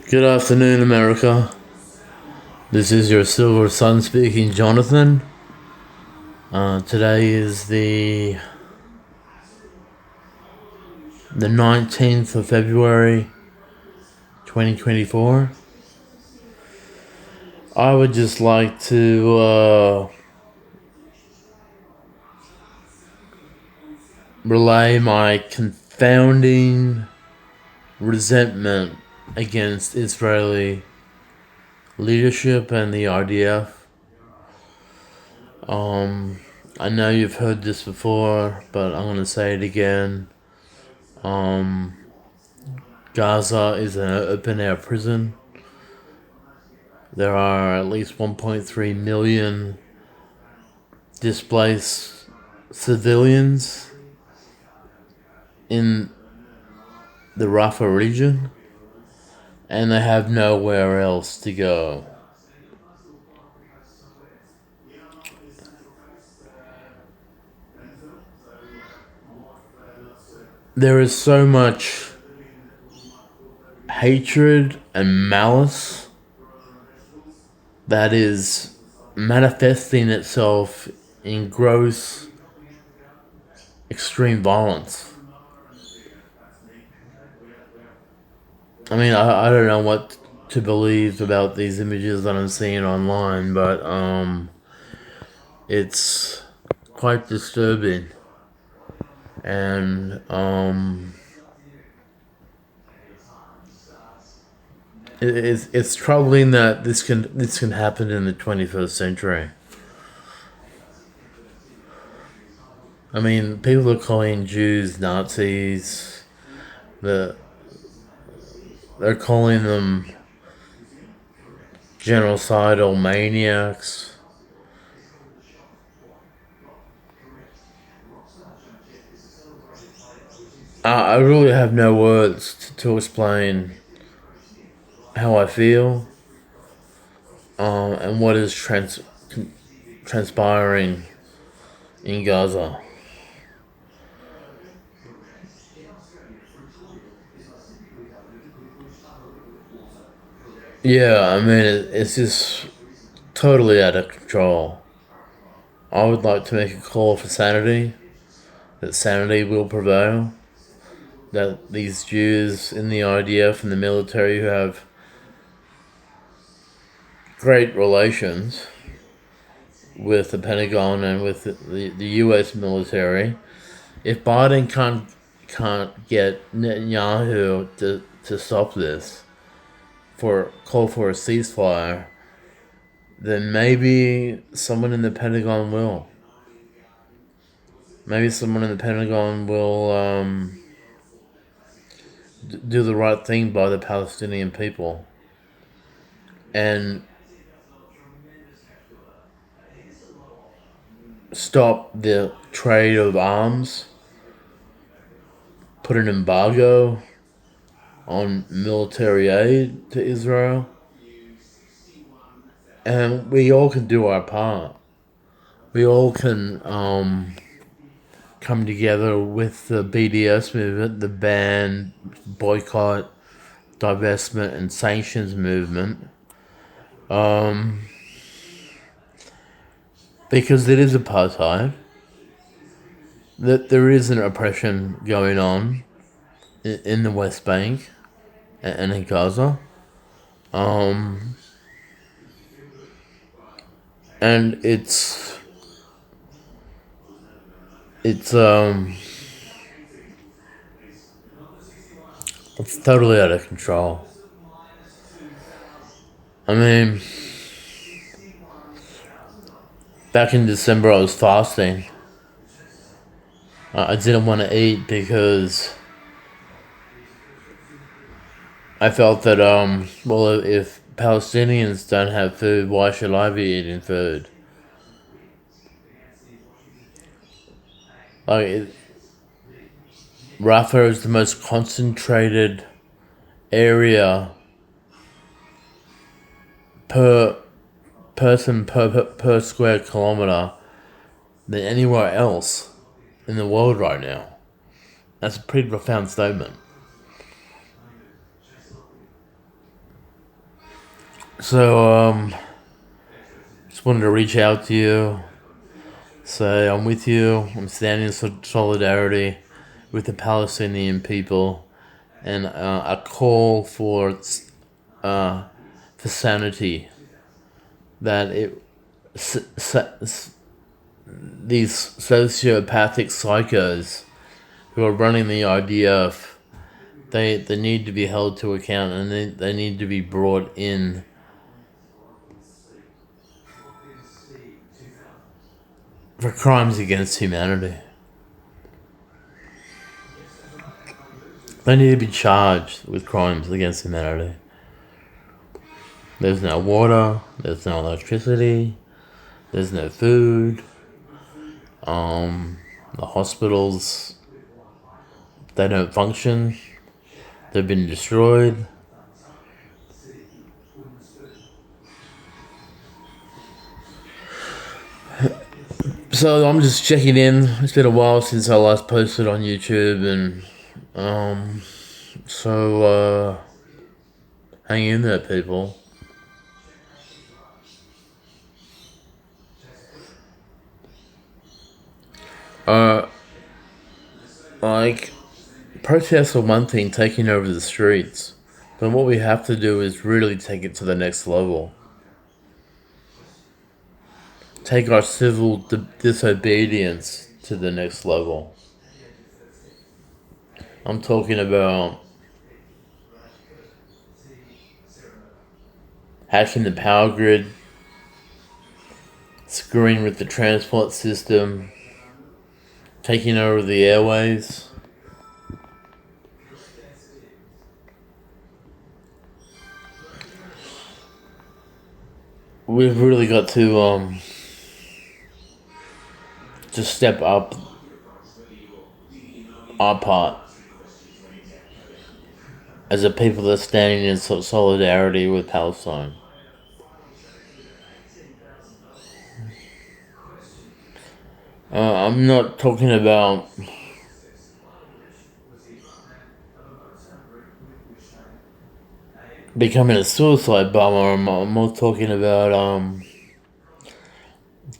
Good afternoon, America. This is your Silver Sun speaking, Jonathan. Today is the 19th of February, 2024. I would just like to relay my confounding resentment against Israeli leadership and the RDF. I know you've heard this before, but I'm going to say it again. Gaza is an open-air prison. There are at least 1.3 million displaced civilians in the Rafah region, and they have nowhere else to go. There is so much hatred and malice that is manifesting itself in gross, extreme violence. I mean, I don't know what to believe about these images that I'm seeing online, but it's quite disturbing. And it's troubling that this can happen in the 21st century. I mean, people are calling Jews Nazis. They're calling them genocidal maniacs. I really have no words to explain how I feel and what is transpiring in Gaza. Yeah, I mean, it's just totally out of control. I would like to make a call for sanity, that sanity will prevail, that these Jews in the IDF and the military who have great relations with the Pentagon and with the U.S. military, if Biden can't get Netanyahu to stop this, call for a ceasefire, then maybe someone in the Pentagon will. Maybe someone in the Pentagon will do the right thing by the Palestinian people and stop the trade of arms, put an embargo on military aid to Israel, and we all can do our part. We all can come together with the BDS movement, the ban, boycott, divestment, and sanctions movement, because it is apartheid, that there is an oppression going on in the West Bank and in Gaza. And it's totally out of control. I mean, back in December I was fasting. I didn't want to eat because I felt that well, if Palestinians don't have food, why should I be eating food? Rafah is the most concentrated area per person per square kilometer than anywhere else in the world right now. That's a pretty profound statement. So, just wanted to reach out to you, say I'm with you, I'm standing in solidarity with the Palestinian people, and a call for sanity, that these sociopathic psychos who are running the IDF, they need to be held to account, and they need to be brought in for crimes against humanity. They need to be charged with crimes against humanity. There's no water, there's no electricity, there's no food. The hospitals, they don't function. They've been destroyed. So I'm just checking in. It's been a while since I last posted on YouTube, and so hang in there, people. Like, protests are one thing, taking over the streets, but what we have to do is really take it to the next level. Take our civil disobedience to the next level. I'm talking about hacking the power grid, screwing with the transport system, taking over the airways. We've really got to just step up our part as a people that are standing in solidarity with Palestine. I'm not talking about becoming a suicide bomber. I'm more talking about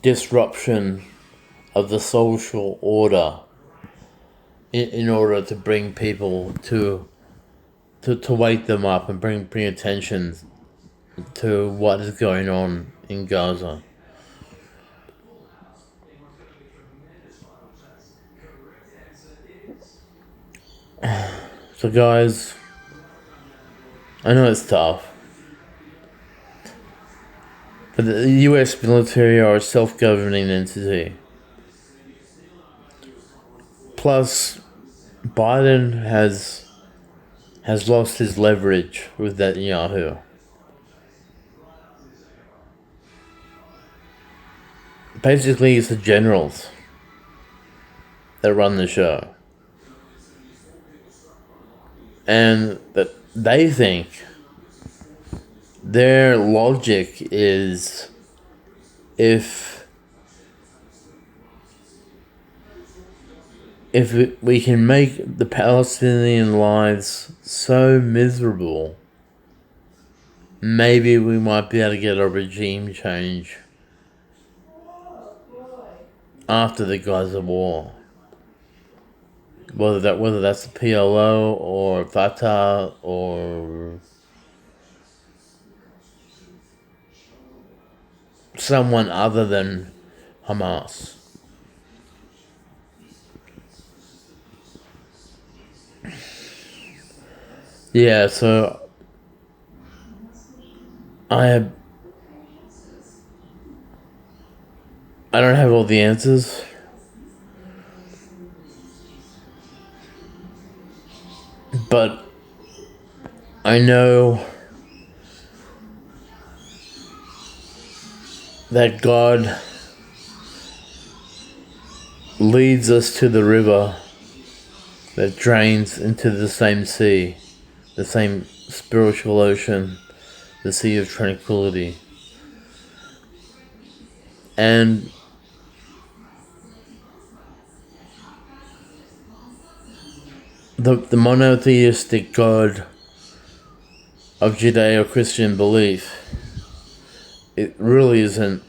disruption of the social order in order to bring people to wake them up and bring attention to what is going on in Gaza. So guys, I know it's tough, but the US military are a self-governing entity. Plus, Biden has lost his leverage with Netanyahu. Basically, it's the generals that run the show. And that they think their logic is, if we can make the Palestinian lives so miserable, maybe we might be able to get a regime change after the Gaza war. Whether that's the PLO or Fatah or someone other than Hamas. Yeah, so I don't have all the answers. But I know that God leads us to the river that drains into the same sea, the same spiritual ocean, the sea of tranquility. And the monotheistic God of Judeo-Christian belief it really isn't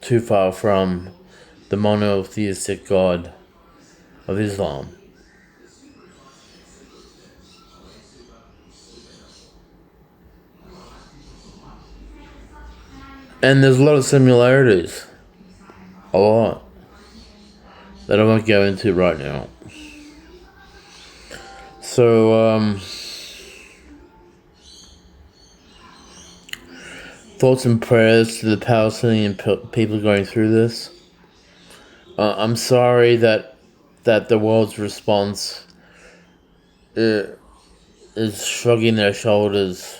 too far from the monotheistic God of Islam. And there's a lot of similarities. A lot. That I won't go into right now. So, thoughts and prayers to the Palestinian people going through this. I'm sorry that the world's response is shrugging their shoulders.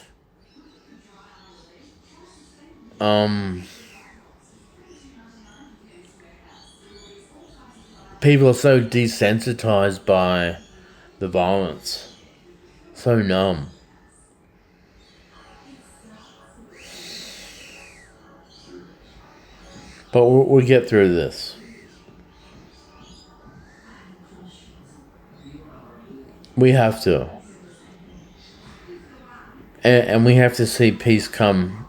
People are so desensitized by the violence, so numb. But we'll get through this. We have to. And we have to see peace come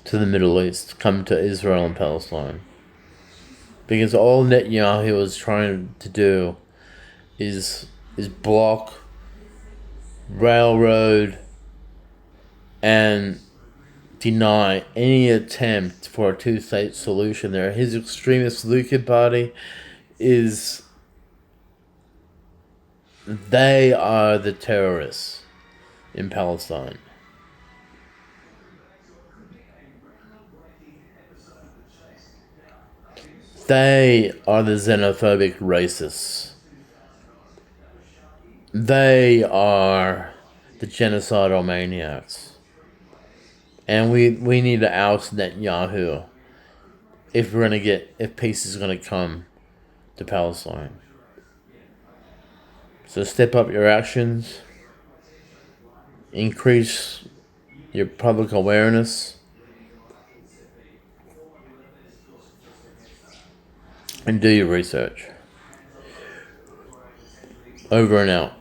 to the Middle East, come to Israel and Palestine. Because all Netanyahu is trying to do is block, railroad, and deny any attempt for a two-state solution there. His extremist Likud party they are the terrorists in Palestine. They are the xenophobic racists. They are the genocidal maniacs. And we need to oust Netanyahu if peace is gonna come to Palestine. So step up your actions, increase your public awareness, and do your research. Over and out.